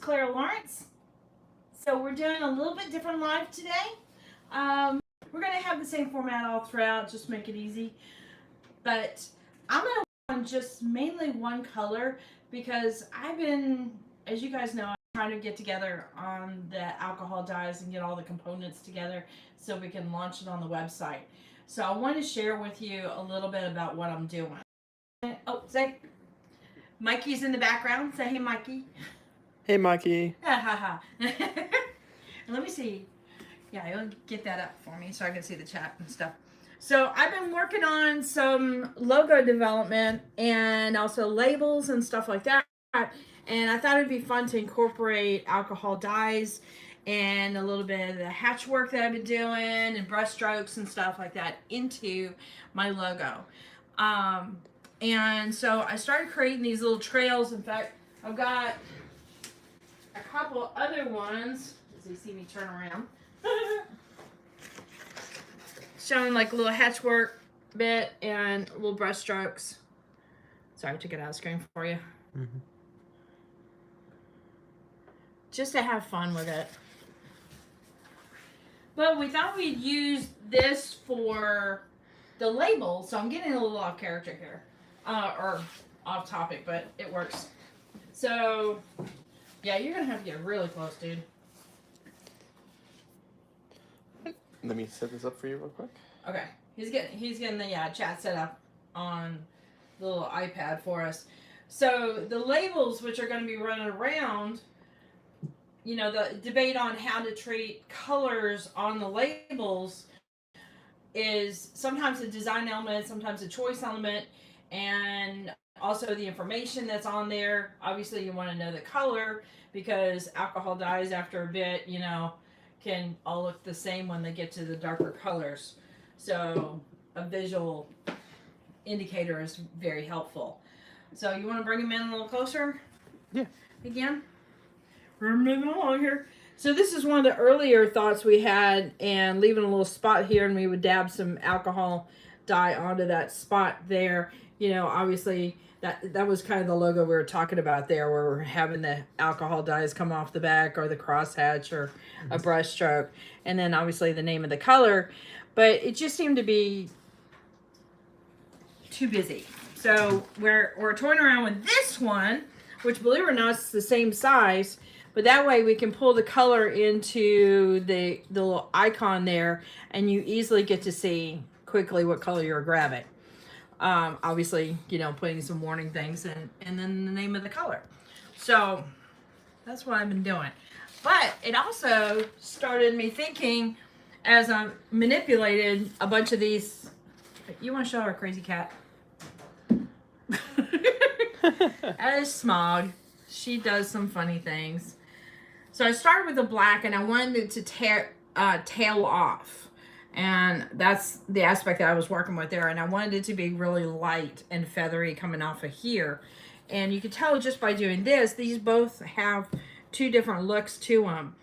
Clara Lawrence. So we're doing a little bit different live today. We're going to have the same format all throughout, just make it easy. But I'm going to work on just mainly one color because I've been, as you guys know, I'm trying to get together on the alcohol dyes and get all the components together so we can launch it on the website. So I want to share with you a little bit about what I'm doing. Oh, say, Mikey's in the background. Say hey, Mikey. Hey, Mikey. Ha ha ha. Let me see. Yeah, you'll get that up for me so I can see the chat and stuff. So I've been working on some logo development and also labels and stuff like that. And I thought it'd be fun to incorporate alcohol dyes and a little bit of the hatch work that I've been doing and brush strokes and stuff like that into my logo. And so I started creating these little trails. In fact, I've got a couple other ones, as you see me turn around, showing like a little hatch work bit and little brush strokes. Sorry, I took it out of screen for you. Mm-hmm. Just to have fun with it. But we thought we'd use this for the label, so I'm getting a little off character here. Or off topic, but it works. So, yeah, you're going to have to get really close, dude. Let me set this up for you real quick. Okay. He's getting the chat set up on the little iPad for us. So, the labels, which are going to be running around, you know, the debate on how to treat colors on the labels is sometimes a design element, sometimes a choice element, and also the information that's on there. Obviously, you want to know the color because alcohol dyes after a bit, you know, can all look the same when they get to the darker colors. So a visual indicator is very helpful. So you want to bring them in a little closer? Yeah. Again? We're moving along here. So this is one of the earlier thoughts we had, and leaving a little spot here, and we would dab some alcohol dye onto that spot there. You know, obviously that was kind of the logo we were talking about there, where we're having the alcohol dyes come off the back or the crosshatch or a brush stroke, and then obviously the name of the color. But it just seemed to be too busy. So we're toying around with this one, which, believe it or not, is the same size. But that way we can pull the color into the little icon there, and you easily get to see quickly what color you're grabbing. Obviously, you know, putting some warning things and then the name of the color. So that's what I've been doing. But it also started me thinking as I manipulated a bunch of these. You want to show our crazy cat? That is Smog. She does some funny things. So I started with the black, and I wanted it to tail off. And that's the aspect that I was working with there. And I wanted it to be really light and feathery coming off of here. And you can tell just by doing this, these both have two different looks to them.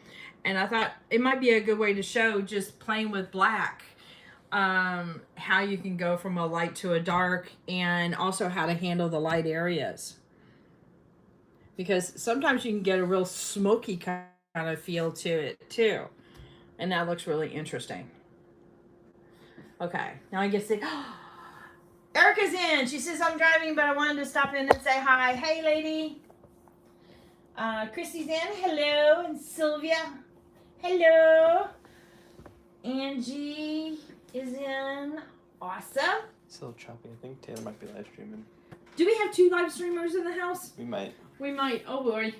And I thought it might be a good way to show, just playing with black, how you can go from a light to a dark, and also how to handle the light areas. Because sometimes you can get a real smoky kind of feel to it too. And that looks really interesting. Okay, now I get to say, Erica's in. She says, I'm driving, but I wanted to stop in and say hi. Hey, lady. Christy's in. Hello. And Sylvia. Hello. Angie is in. Awesome. It's a little choppy, I think. Taylor might be live streaming. Do we have 2 live streamers in the house? We might. We might. Oh, boy.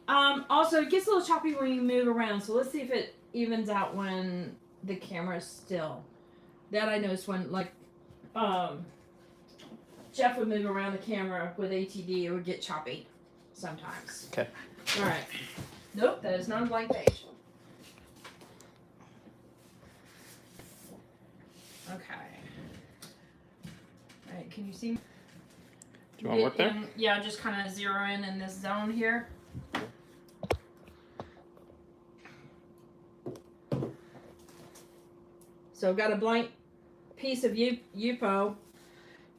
Also, it gets a little choppy when you move around, so let's see if it evens out when the camera's still. That I noticed when, like, Jeff would move around the camera with ATD, it would get choppy sometimes. Okay. All right. Nope, that is not a blank page. Okay. All right, can you see me? Do you want to work there? Yeah, just kind of zero in this zone here. So I've got a blank piece of Yupo,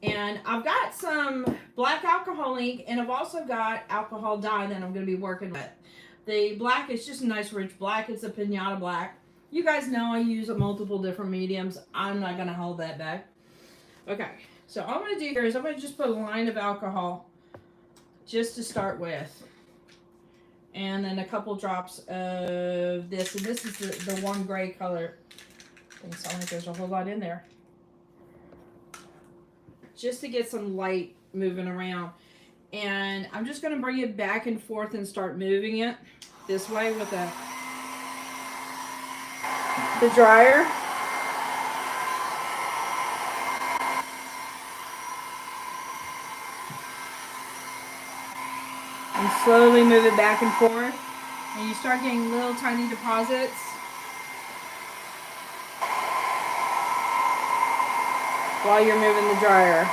and I've got some black alcohol ink, and I've also got alcohol dye that I'm going to be working with. The black is just a nice rich black. It's a pinata black. You guys know I use multiple different mediums. I'm not going to hold that back. Okay, so all I'm going to do here is I'm going to just put a line of alcohol just to start with. And then a couple drops of this. And this is the one gray color. Doesn't sound like there's a whole lot in there. Just to get some light moving around. And I'm just going to bring it back and forth and start moving it this way with the dryer. And slowly move it back and forth. And you start getting little tiny deposits. While you're moving the dryer.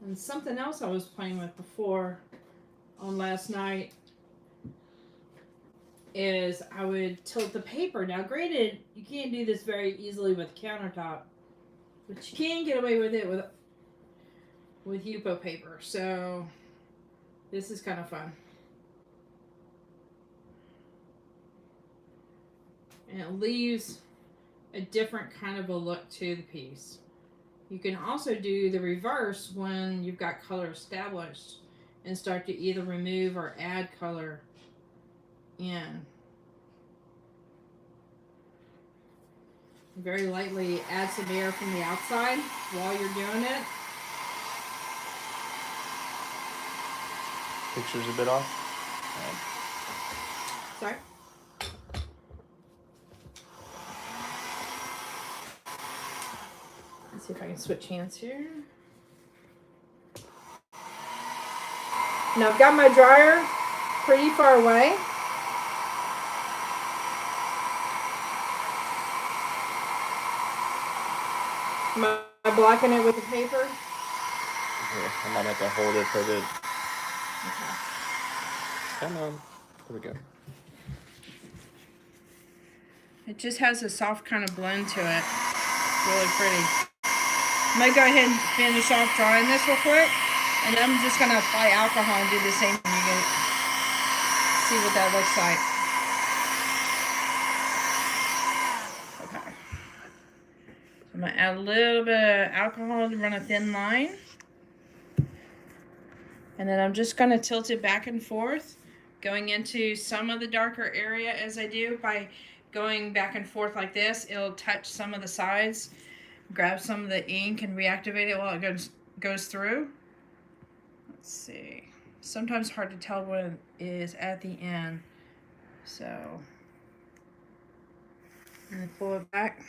And something else I was playing with before on last night is I would tilt the paper. Now granted, you can't do this very easily with countertop, but you can get away with it with Yupo paper. So this is kind of fun. And it leaves a different kind of a look to the piece. You can also do the reverse when you've got color established and start to either remove or add color in. Very lightly add some air from the outside while you're doing it. Picture's a bit off. Sorry? Let's see if I can switch hands here. Now I've got my dryer pretty far away. Am I blocking it with the paper? Yeah, I might have to hold it for a bit. Okay. Come on. There we go. It just has a soft kind of blend to it. Really pretty. I'm going to go ahead and finish off drying this real quick. And then I'm just going to apply alcohol and do the same thing. You can see what that looks like. Okay. I'm going to add a little bit of alcohol to run a thin line. And then I'm just going to tilt it back and forth, going into some of the darker area as I do. By going back and forth like this, it'll touch some of the sides, grab some of the ink and reactivate it while it goes through. Let's see. Sometimes hard to tell when it is at the end. So, I'm going to pull it back.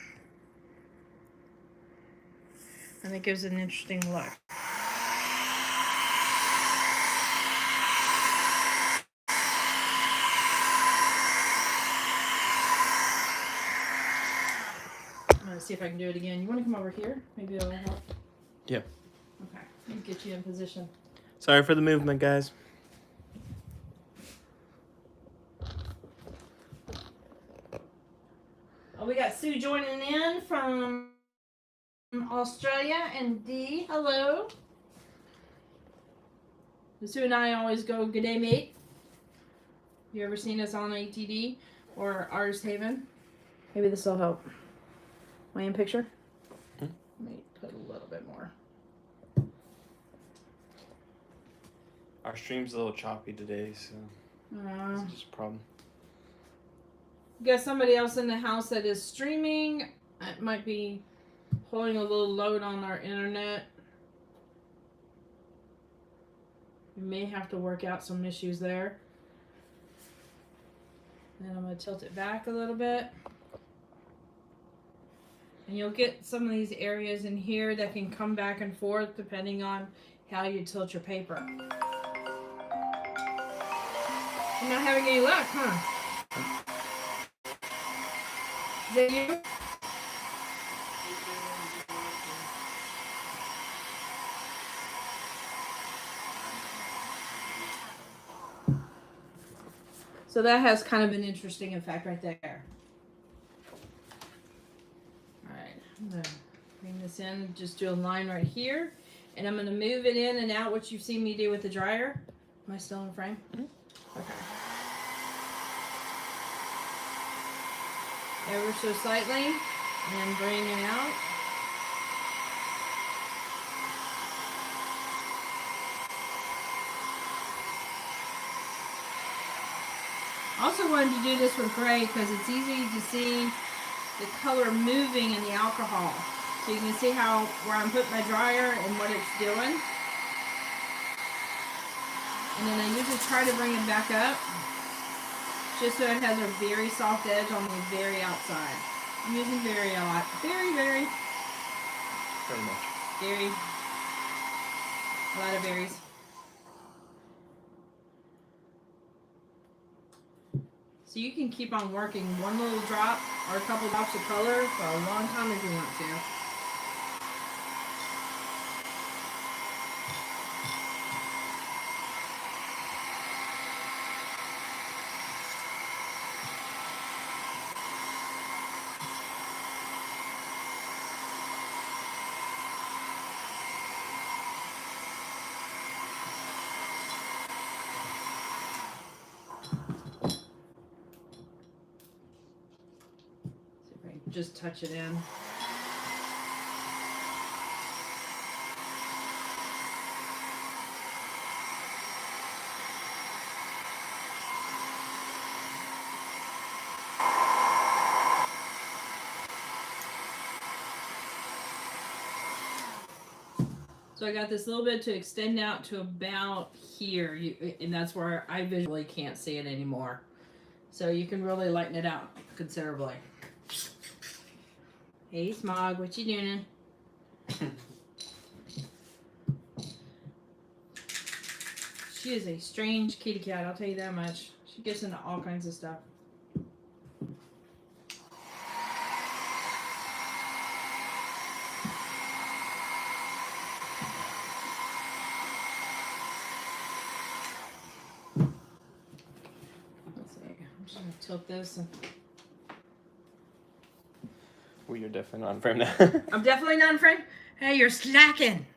And it gives an interesting look. I'm going to see if I can do it again. You want to come over here? Maybe it'll help. Yeah. Okay, let me get you in position. Sorry for the movement, guys. Oh, we got Sue joining in from Australia, and Dee, hello. Sue and I always go, good day, mate. You ever seen us on ATD or Artist Haven? Maybe this will help. Am I in picture? Let me put a little bit more. Our stream's a little choppy today, so it's just a problem. You got somebody else in the house that is streaming. It might be pulling a little load on our internet. We may have to work out some issues there. And I'm going to tilt it back a little bit. And you'll get some of these areas in here that can come back and forth depending on how you tilt your paper. You're not having any luck, huh? Is that you? So that has kind of an interesting effect right there. Alright, I'm going to bring this in, just do a line right here. And I'm going to move it in and out, what you've seen me do with the dryer. Am I still in frame? Mm-hmm. Okay. Ever so slightly, and bring it out. Also wanted to do this with gray because it's easy to see the color moving in the alcohol. So you can see how where I'm putting my dryer and what it's doing. And then I usually try to bring it back up just so it has a very soft edge on the very outside. I'm using very a lot. Very much. Very. A lot of berries. So you can keep on working one little drop or a couple drops of color for a long time if you want to. Just touch it in. So I got this little bit to extend out to about here, and that's where I visually can't see it anymore. So you can really lighten it out considerably. Hey, Smog, what you doing? She is a strange kitty cat, I'll tell you that much. She gets into all kinds of stuff. Let's see, I'm just gonna tilt this. Well, you're definitely not in frame now. I'm definitely not in frame? Hey, you're slacking.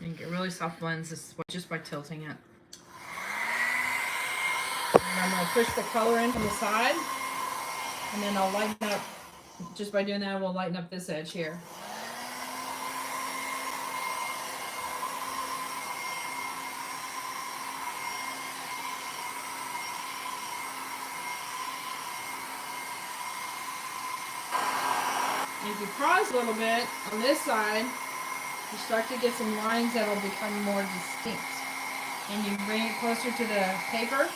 You can get really soft blends just by tilting it. And I'm going to push the color in from the side, and then I'll lighten up, just by doing that, we'll lighten up this edge here. And if you pause a little bit on this side, you start to get some lines that will become more distinct. And you bring it closer to the paper.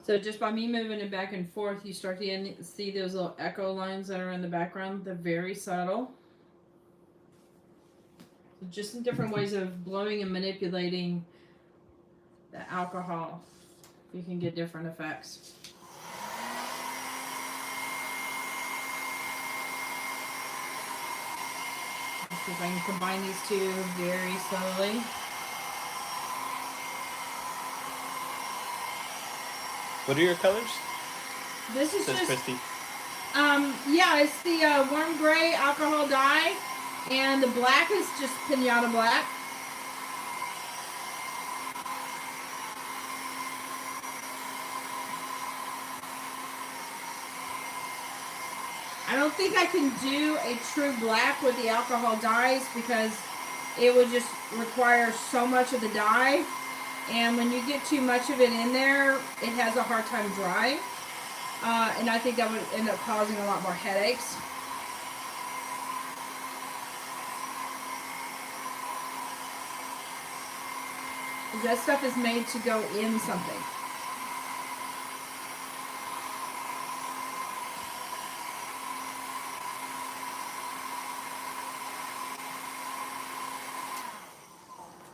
So just by me moving it back and forth, you start to see those little echo lines that are in the background. They're very subtle. So just in different ways of blowing and manipulating the alcohol, you can get different effects. Let's see if I can combine these two very slowly. What are your colors? This is Says just, Christy. yeah, it's the warm gray alcohol dye, and the black is just pinata black. I don't think I can do a true black with the alcohol dyes because it would just require so much of the dye, and when you get too much of it in there, it has a hard time drying, and I think that would end up causing a lot more headaches. That stuff is made to go in something.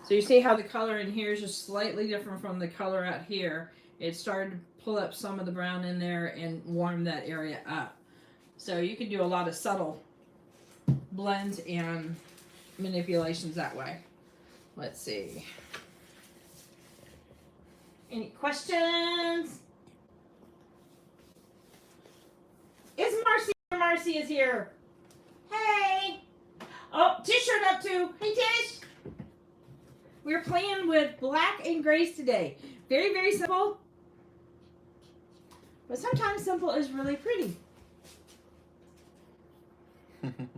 So you see how the color in here is just slightly different from the color out here. It started to pull up some of the brown in there and warm that area up. So you can do a lot of subtle blends and manipulations that way. Let's see. Any questions? Is Marcy? Marcy is here. Hey. Oh, Tish showed up too. Hey, Tish. We're playing with black and grays today. Very, very simple. But sometimes simple is really pretty. I'm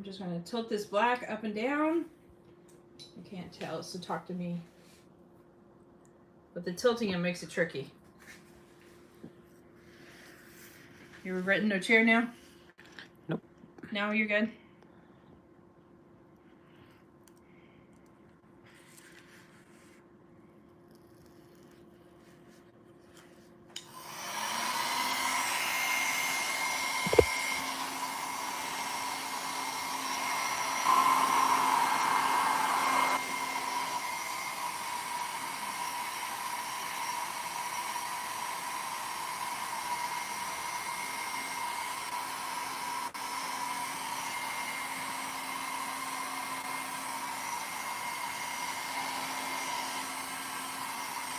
just going to tilt this black up and down. You can't tell, so talk to me. But the tilting, it makes it tricky. You're written no chair now? Nope. Now you're good?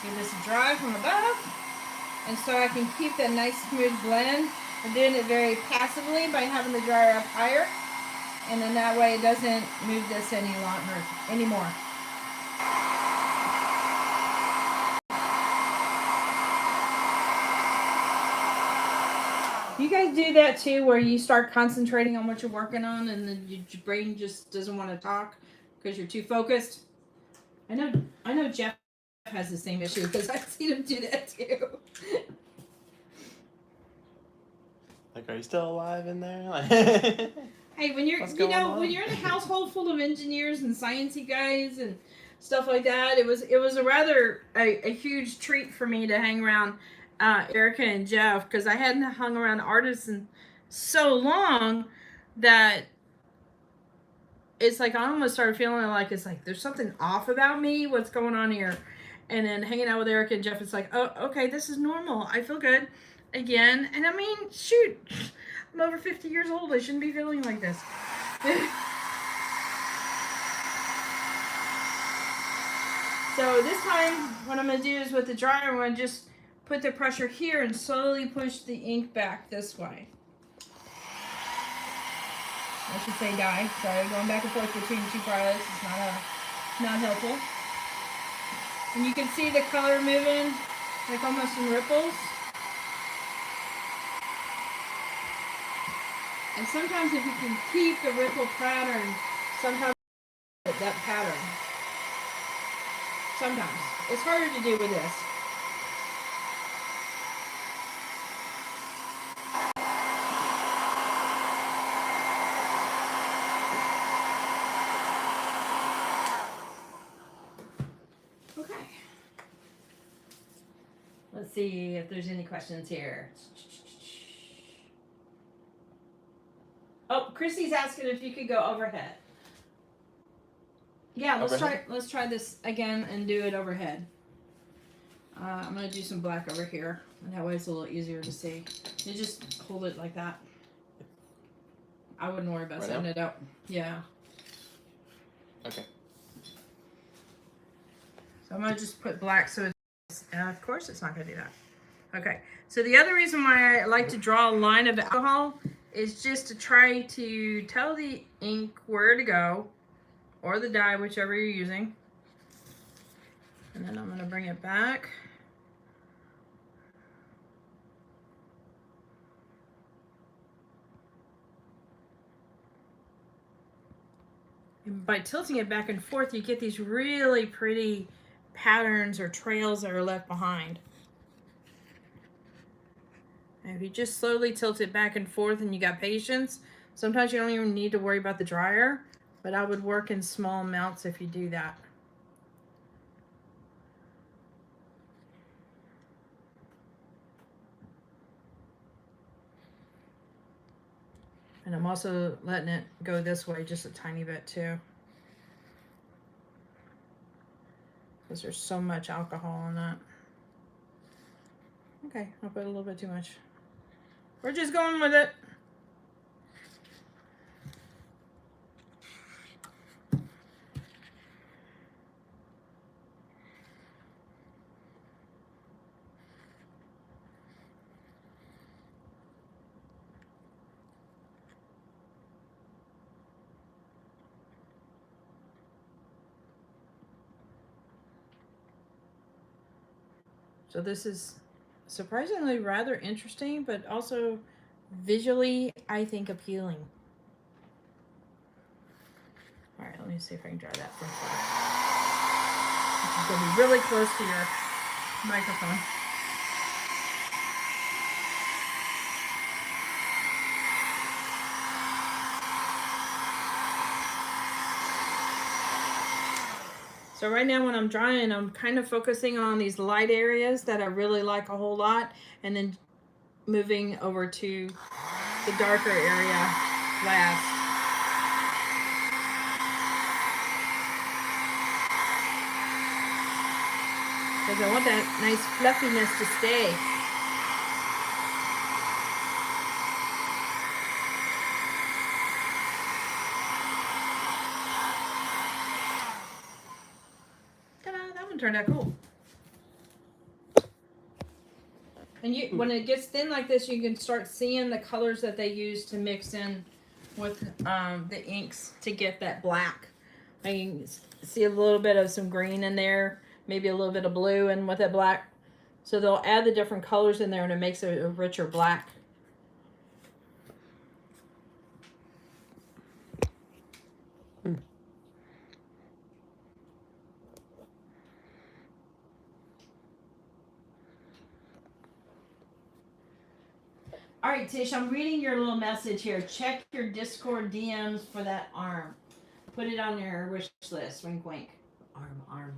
Give this a dry from above, and so I can keep that nice smooth blend. I'm doing it very passively by having the dryer up higher, and then that way it doesn't move this any longer anymore. You guys do that too, where you start concentrating on what you're working on, and then your brain just doesn't want to talk because you're too focused? I know Jeff has the same issue because I've seen him do that too. Like, are you still alive in there? Hey, when you're when you're in a household full of engineers and sciencey guys and stuff like that, it was a rather a huge treat for me to hang around Erica and Jeff, because I hadn't hung around artists in so long that it's like I almost started feeling like it's like there's something off about me. What's going on here? And then hanging out with Erica and Jeff, it's like, oh, okay, this is normal. I feel good again. And I mean, shoot, I'm over 50 years old. I shouldn't be feeling like this. So this time, what I'm going to do is with the dryer, I'm going to just put the pressure here and slowly push the ink back this way. I should say dye. Sorry, going back and forth between two products is not helpful. And you can see the color moving, like almost in ripples. And sometimes if you can keep the ripple pattern, sometimes that pattern. Sometimes. It's harder to do with this. Let's see if there's any questions here. Oh, Christy's asking if you could go overhead. Yeah, let's try this again and do it overhead. I'm gonna do some black over here, and that way it's a little easier to see. You just hold it like that. I wouldn't worry about setting it up. Yeah. Okay. So I'm going to just put black so it's, of course it's not going to do that. Okay, so the other reason why I like to draw a line of alcohol is just to try to tell the ink where to go, or the dye, whichever you're using. And then I'm going to bring it back. And by tilting it back and forth, you get these really pretty patterns or trails that are left behind. And if you just slowly tilt it back and forth and you got patience, sometimes you don't even need to worry about the dryer, but I would work in small amounts if you do that. And I'm also letting it go this way just a tiny bit too, because there's so much alcohol in that. Okay, I'll put a little bit too much. We're just going with it. So this is surprisingly rather interesting, but also visually, I think, appealing. All right, let me see if I can draw that from far. This is going to be really close to your microphone. So right now when I'm drawing, I'm kind of focusing on these light areas that I really like a whole lot, and then moving over to the darker area last. Because I want that nice fluffiness to stay. Ta-da, that one turned out cool. And you, when it gets thin like this, you can start seeing the colors that they use to mix in with the inks to get that black. I can see a little bit of some green in there, maybe a little bit of blue and with that black. So they'll add the different colors in there and it makes it a richer black. All right, Tish, I'm reading your little message here. Check your Discord DMs for that arm. Put it on your wish list. Wink, wink. Arm.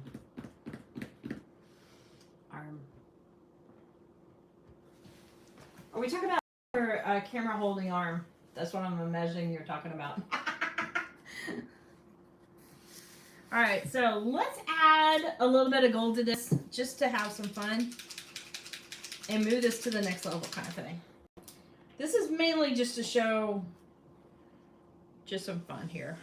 Are we talking about your camera holding arm? That's what I'm imagining you're talking about. All right, so let's add a little bit of gold to this just to have some fun and move this to the next level kind of thing. This is mainly just to show just some fun here.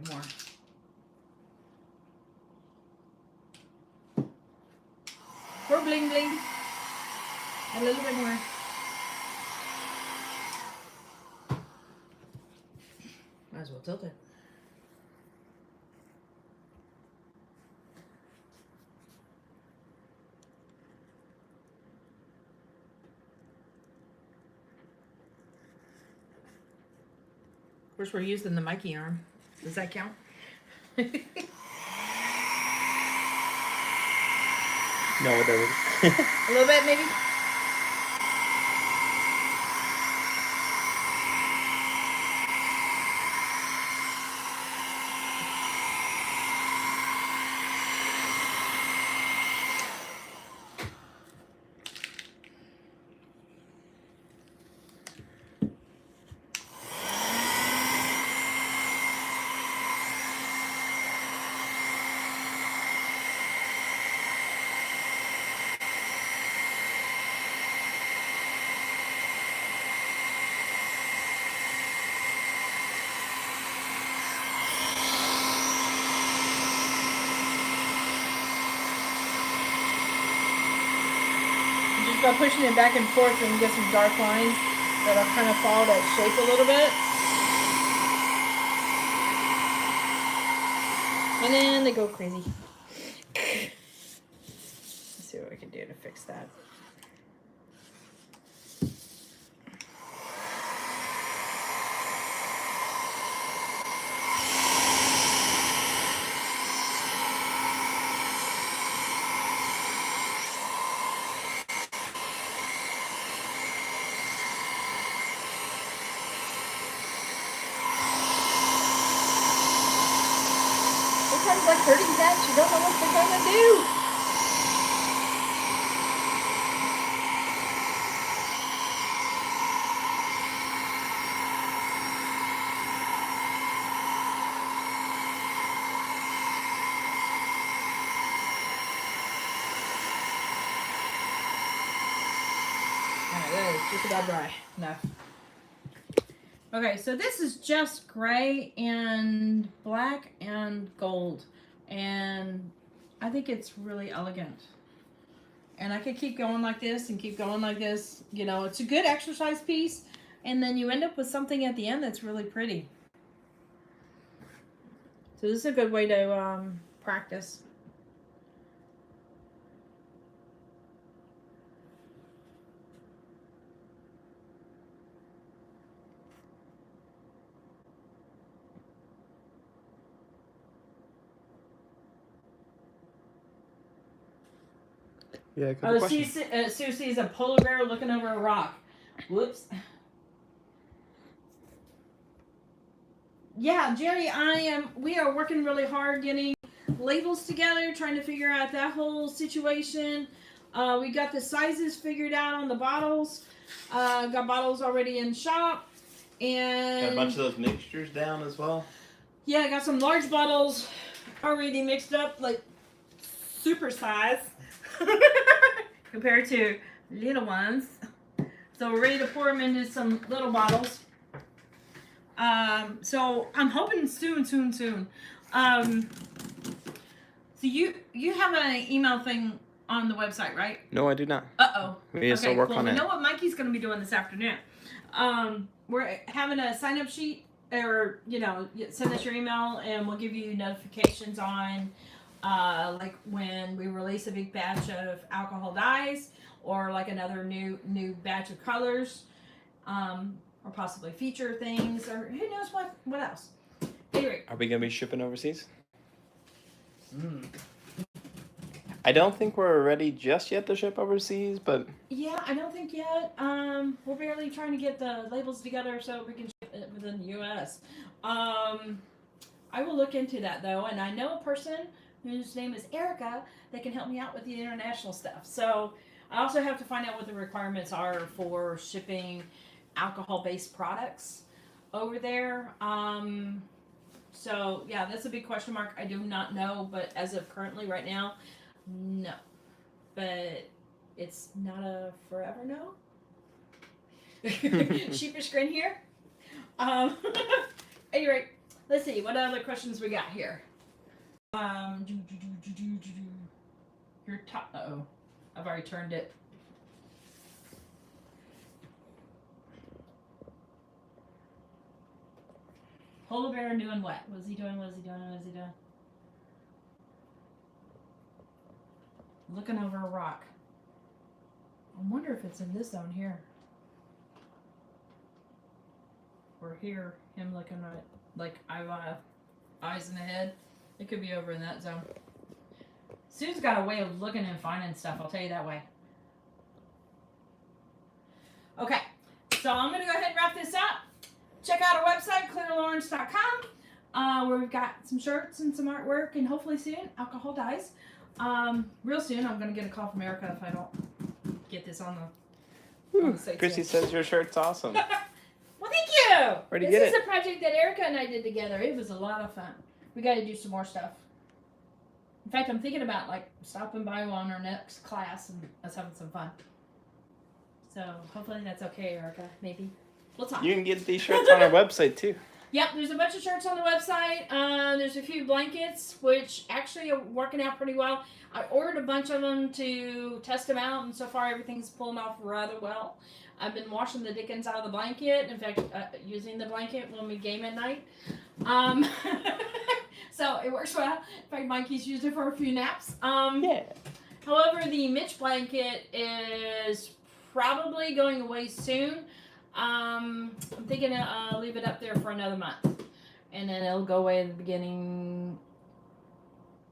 More. For bling bling. A little bit more. Might as well tilt it. Of course, we're using the mica arm. Does that count? No, it doesn't. A little bit, maybe? by pushing it back and forth, we can get some dark lines that'll kind of follow that shape a little bit. And then they go crazy. Let's see what we can do to fix that. Sometimes like hurting cats, you don't know what they're gonna do. Alright, just about dry. Enough. Okay, so this is just gray and black and gold, and I think it's really elegant. And I could keep going like this and keep going like this. You know, it's a good exercise piece, and then you end up with something at the end that's really pretty. So this is a good way to practice. Yeah, a couple questions. Sue sees a polar bear looking over a rock. Whoops. Yeah, Jerry, we are working really hard getting labels together, trying to figure out that whole situation. We got the sizes figured out on the bottles. Got bottles already in shop. And Got a bunch of those mixtures down as well? Yeah, I got some large bottles already mixed up, like super size. Compared to little ones. So we're ready to pour them into some little bottles. So I'm hoping soon. So you have an email thing on the website, right? No, I do not. Uh-oh. We have to work on it. We know what Mikey's going to be doing this afternoon. We're having a sign-up sheet, or, you know, send us your email and we'll give you notifications on like when we release a big batch of alcohol dyes, or like another new batch of colors, or possibly feature things, or who knows what else. Anyway. Are we going to be shipping overseas? I don't think we're ready just yet to ship overseas, but... Yeah, I don't think yet. We're barely trying to get the labels together so we can ship it within the U.S. I will look into that, though, and I know a person whose name is Erica that can help me out with the international stuff. So I also have to find out what the requirements are for shipping alcohol-based products over there. So yeah, that's a big question mark. I do not know, but as of currently right now, no. But it's not a forever no. Sheepish grin here. Anyway, let's see what other questions we got here. Your top. Uh-oh. I've already turned it. Polar bear new and wet. What's he doing? Looking over a rock. I wonder if it's in this zone here. Or here, him looking at, like, eyes in the head. It could be over in that zone. Sue's got a way of looking and finding stuff, I'll tell you that way. Okay, so I'm going to go ahead and wrap this up. Check out our website, ClaraLawrence.com, where we've got some shirts and some artwork, and hopefully soon, alcohol dyes. Real soon, I'm going to get a call from Erica if I don't get this on the site. Chrissy says your shirt's awesome. Well, thank you! Where'd you get it? This is a project that Erica and I did together. It was a lot of fun. We got to do some more stuff. In fact, I'm thinking about, like, stopping by on our next class and us having some fun. So, hopefully that's okay, Erica. Maybe. We'll talk. You can get these shirts on our website, too. Yep, there's a bunch of shirts on the website. There's a few blankets, which actually are working out pretty well. I ordered a bunch of them to test them out, and so far everything's pulling off rather well. I've been washing the dickens out of the blanket. In fact, using the blanket when we game at night. So it works well. In fact, Mikey's used it for a few naps. Yeah. However, the Mitch blanket is probably going away soon. I'm thinking to leave it up there for another month. And then it'll go away at the beginning,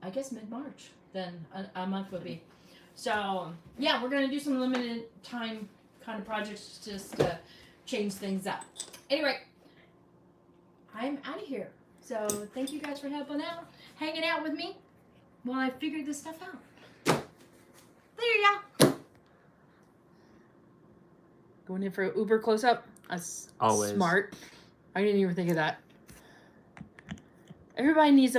I guess mid-March. Then a month would be. So, yeah, we're going to do some limited time kind of projects just to change things up. Anyway, I'm out of here. So, thank you guys for helping out, hanging out with me while I figured this stuff out. There you go. Going in for an uber close-up. That's always smart. I didn't even think of that. Everybody needs a